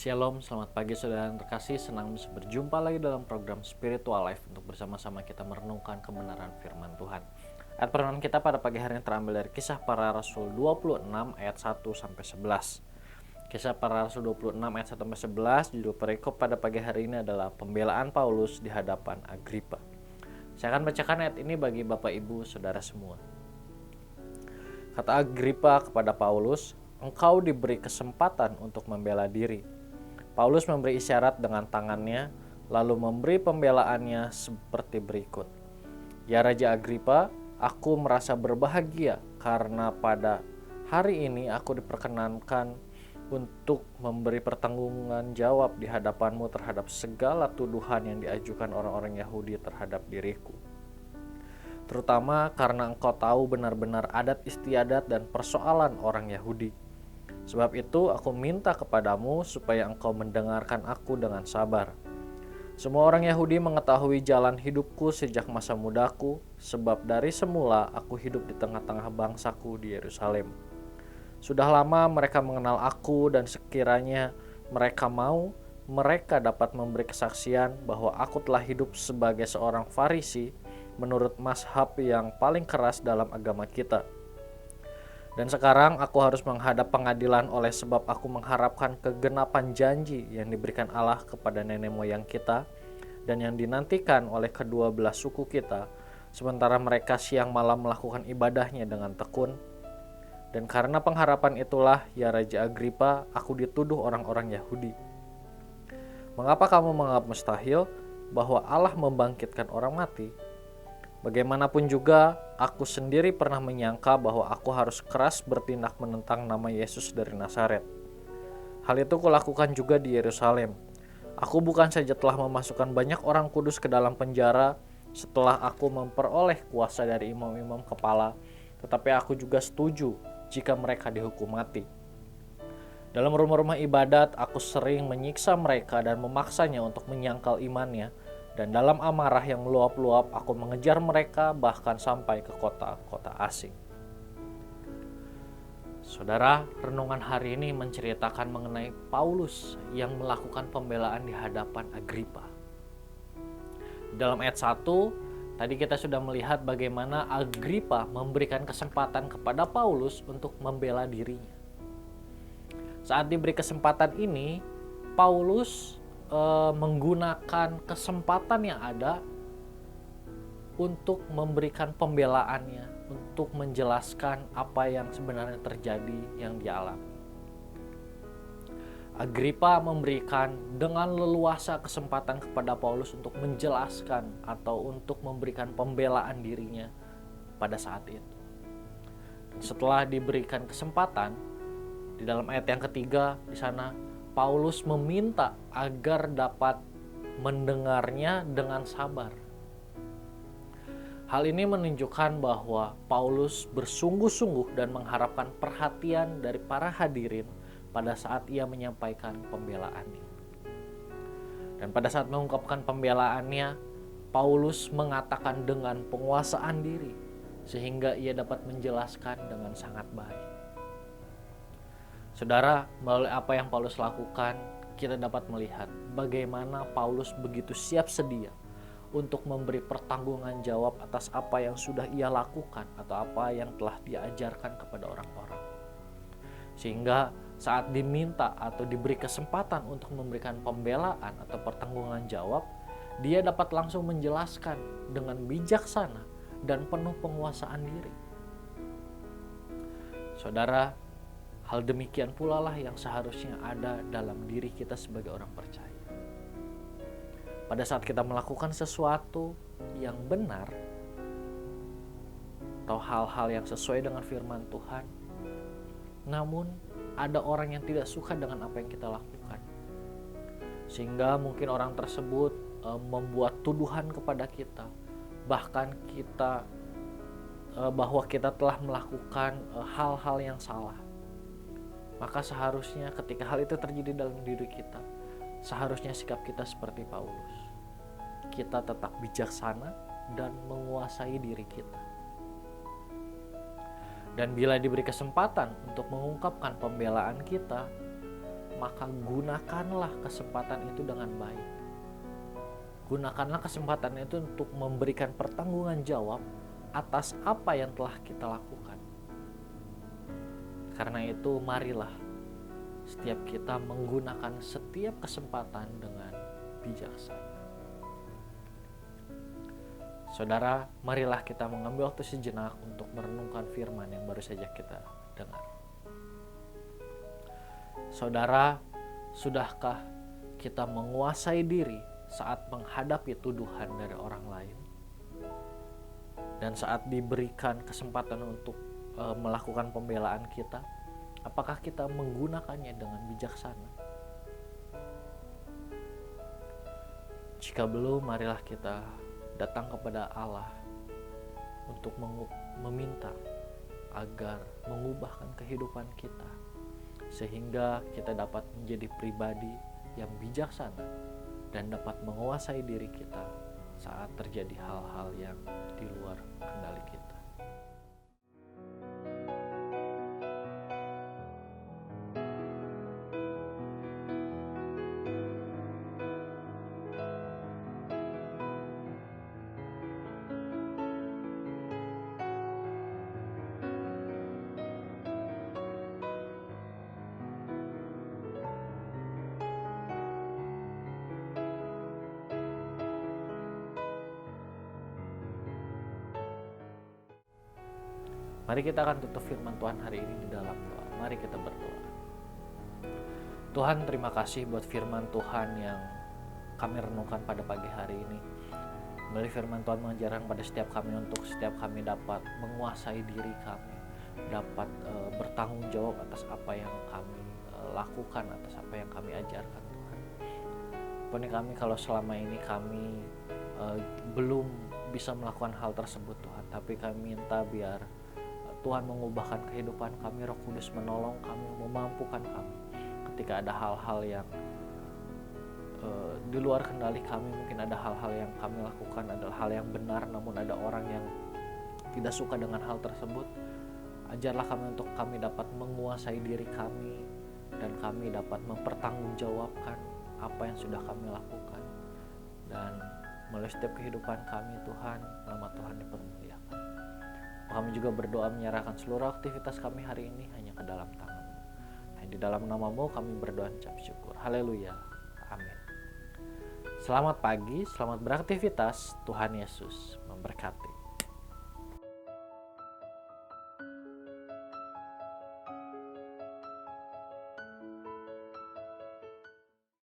Shalom, selamat pagi saudara yang terkasih. Senang bisa berjumpa lagi dalam program Spiritual Life untuk bersama-sama kita merenungkan kebenaran firman Tuhan. Ayat perenungan kita pada pagi hari ini terambil dari Kisah Para Rasul 26 ayat 1 sampai 11. Kisah Para Rasul 26 ayat 1 sampai 11, judul perikop pada pagi hari ini adalah pembelaan Paulus di hadapan Agripa. Saya akan bacakan ayat ini bagi Bapak Ibu Saudara semua. Kata Agripa kepada Paulus, "Engkau diberi kesempatan untuk membela diri." Paulus memberi isyarat dengan tangannya, lalu memberi pembelaannya seperti berikut. "Ya Raja Agripa, aku merasa berbahagia karena pada hari ini aku diperkenankan untuk memberi pertanggungan jawab di hadapanmu terhadap segala tuduhan yang diajukan orang-orang Yahudi terhadap diriku. Terutama karena engkau tahu benar-benar adat istiadat dan persoalan orang Yahudi. Sebab itu aku minta kepadamu supaya engkau mendengarkan aku dengan sabar. Semua orang Yahudi mengetahui jalan hidupku sejak masa mudaku, sebab dari semula aku hidup di tengah-tengah bangsaku di Yerusalem. Sudah lama mereka mengenal aku dan sekiranya mereka mau, mereka dapat memberi kesaksian bahwa aku telah hidup sebagai seorang Farisi menurut mazhab yang paling keras dalam agama kita. Dan sekarang aku harus menghadap pengadilan oleh sebab aku mengharapkan kegenapan janji yang diberikan Allah kepada nenek moyang kita dan yang dinantikan oleh kedua belah suku kita, sementara mereka siang malam melakukan ibadahnya dengan tekun. Dan karena pengharapan itulah, ya Raja Agripa, aku dituduh orang-orang Yahudi. Mengapa kamu menganggap mustahil bahwa Allah membangkitkan orang mati? Bagaimanapun juga, aku sendiri pernah menyangka bahwa aku harus keras bertindak menentang nama Yesus dari Nazaret. Hal itu kulakukan juga di Yerusalem. Aku bukan saja telah memasukkan banyak orang kudus ke dalam penjara setelah aku memperoleh kuasa dari imam-imam kepala, tetapi aku juga setuju jika mereka dihukum mati. Dalam rumah-rumah ibadat, aku sering menyiksa mereka dan memaksanya untuk menyangkal imannya. Dan dalam amarah yang meluap-luap, aku mengejar mereka bahkan sampai ke kota-kota asing. Saudara, renungan hari ini menceritakan mengenai Paulus yang melakukan pembelaan di hadapan Agripa. Dalam ayat 1, tadi kita sudah melihat bagaimana Agripa memberikan kesempatan kepada Paulus untuk membela dirinya. Saat diberi kesempatan ini, Paulus menggunakan kesempatan yang ada untuk memberikan pembelaannya, untuk menjelaskan apa yang sebenarnya terjadi yang dialami. Agripa memberikan dengan leluasa kesempatan kepada Paulus untuk menjelaskan atau untuk memberikan pembelaan dirinya pada saat itu. Dan setelah diberikan kesempatan, di dalam ayat yang ketiga di sana Paulus meminta agar dapat mendengarnya dengan sabar. Hal ini menunjukkan bahwa Paulus bersungguh-sungguh dan mengharapkan perhatian dari para hadirin pada saat ia menyampaikan pembelaannya. Dan pada saat mengungkapkan pembelaannya, Paulus mengatakan dengan penguasaan diri, sehingga ia dapat menjelaskan dengan sangat baik. Saudara, melalui apa yang Paulus lakukan, kita dapat melihat bagaimana Paulus begitu siap sedia untuk memberi pertanggungan jawab atas apa yang sudah ia lakukan atau apa yang telah dia ajarkan kepada orang-orang. Sehingga saat diminta atau diberi kesempatan untuk memberikan pembelaan atau pertanggungan jawab, dia dapat langsung menjelaskan dengan bijaksana dan penuh penguasaan diri. Saudara, hal demikian pula lah yang seharusnya ada dalam diri kita sebagai orang percaya. Pada saat kita melakukan sesuatu yang benar atau hal-hal yang sesuai dengan firman Tuhan, namun ada orang yang tidak suka dengan apa yang kita lakukan, sehingga mungkin orang tersebut membuat tuduhan kepada kita, bahkan kita bahwa kita telah melakukan hal-hal yang salah. Maka seharusnya ketika hal itu terjadi dalam diri kita, seharusnya sikap kita seperti Paulus. Kita tetap bijaksana dan menguasai diri kita. Dan bila diberi kesempatan untuk mengungkapkan pembelaan kita, maka gunakanlah kesempatan itu dengan baik. Gunakanlah kesempatan itu untuk memberikan pertanggungan jawab atas apa yang telah kita lakukan. Karena itu marilah setiap kita menggunakan setiap kesempatan dengan bijaksana. Saudara, marilah kita mengambil waktu sejenak untuk merenungkan firman yang baru saja kita dengar. Saudara, sudahkah kita menguasai diri saat menghadapi tuduhan dari orang lain? Dan saat diberikan kesempatan untuk melakukan pembelaan kita, apakah kita menggunakannya dengan bijaksana? Jika belum, marilah kita datang kepada Allah untuk meminta agar mengubahkan kehidupan kita, sehingga kita dapat menjadi pribadi yang bijaksana dan dapat menguasai diri kita saat terjadi hal-hal yang di luar kendali kita. Mari kita akan tutup firman Tuhan hari ini di dalam doa. Mari kita berdoa. Tuhan, terima kasih buat firman Tuhan yang kami renungkan pada pagi hari ini. Melalui firman Tuhan mengajarkan pada setiap kami untuk setiap kami dapat menguasai diri kami, dapat bertanggung jawab atas apa yang kami lakukan, atas apa yang kami ajarkan, Tuhan. Ampuni kami kalau selama ini kami belum bisa melakukan hal tersebut, Tuhan. Tapi kami minta biar Tuhan mengubahkan kehidupan kami, Roh Kudus menolong kami, memampukan kami ketika ada hal-hal yang di luar kendali kami. Mungkin ada hal-hal yang kami lakukan adalah hal yang benar, namun ada orang yang tidak suka dengan hal tersebut. Ajarlah kami untuk kami dapat menguasai diri kami dan kami dapat mempertanggungjawabkan apa yang sudah kami lakukan. Dan melalui setiap kehidupan kami, Tuhan, nama Tuhan dipermuliakan. Kami juga berdoa menyerahkan seluruh aktivitas kami hari ini hanya ke dalam tangan-Mu. Di dalam nama-Mu kami berdoa dan ucap syukur. Haleluya. Amin. Selamat pagi, selamat beraktivitas. Tuhan Yesus memberkati.